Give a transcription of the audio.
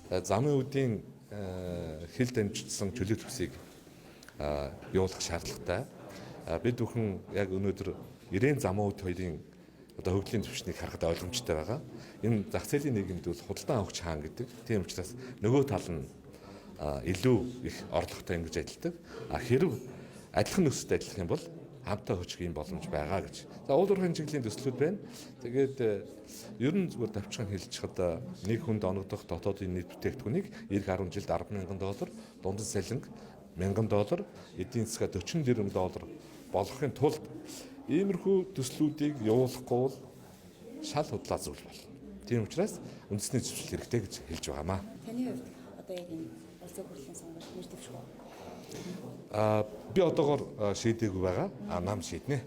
Замын үеийн хил дамжсан чөлөө төсийг явуулах шаардлагатай. Бид бүхэн яг өнөөдөр 90 замын үед хоёрын одоо хөгжлийн түвшнийг харахад ойлгомжтой байгаа. Энэ зах зээлийн нийгэмд бол худалдан авах хаан гэдэг. Тийм учраас нөгөө тал нь илүү их орлоготой ингэж ажилладаг. Хэрв адилхан нөхцөлд ажиллах юм бол хамтаа хөжих юм боломж байгаа гэж. За уул уурхайн чиглэлийн төслүүд байна. Тэгээд ер нь зүгээр давчхан хэлж чад нэг хүнд оногдох дотоодын нийт бүтээгдэхүүнийг эх 10 жилд $10,000, дундад салинг $1,000, эдийн засгаа $40,000 болгохын тулд иймэрхүү төслүүдийг явуулахгүй бол шал худлаа зүйл болно. Тийм учраас үндэсний зөвшөөрөл хэрэгтэй гэж хэлж байгаамаа. Таны хувьд одоо яг энэ улсын хурлын сонгуульд нэр дэвшгүй. Би одоогоор шийдээгүй байгаа. Нам шийднэ.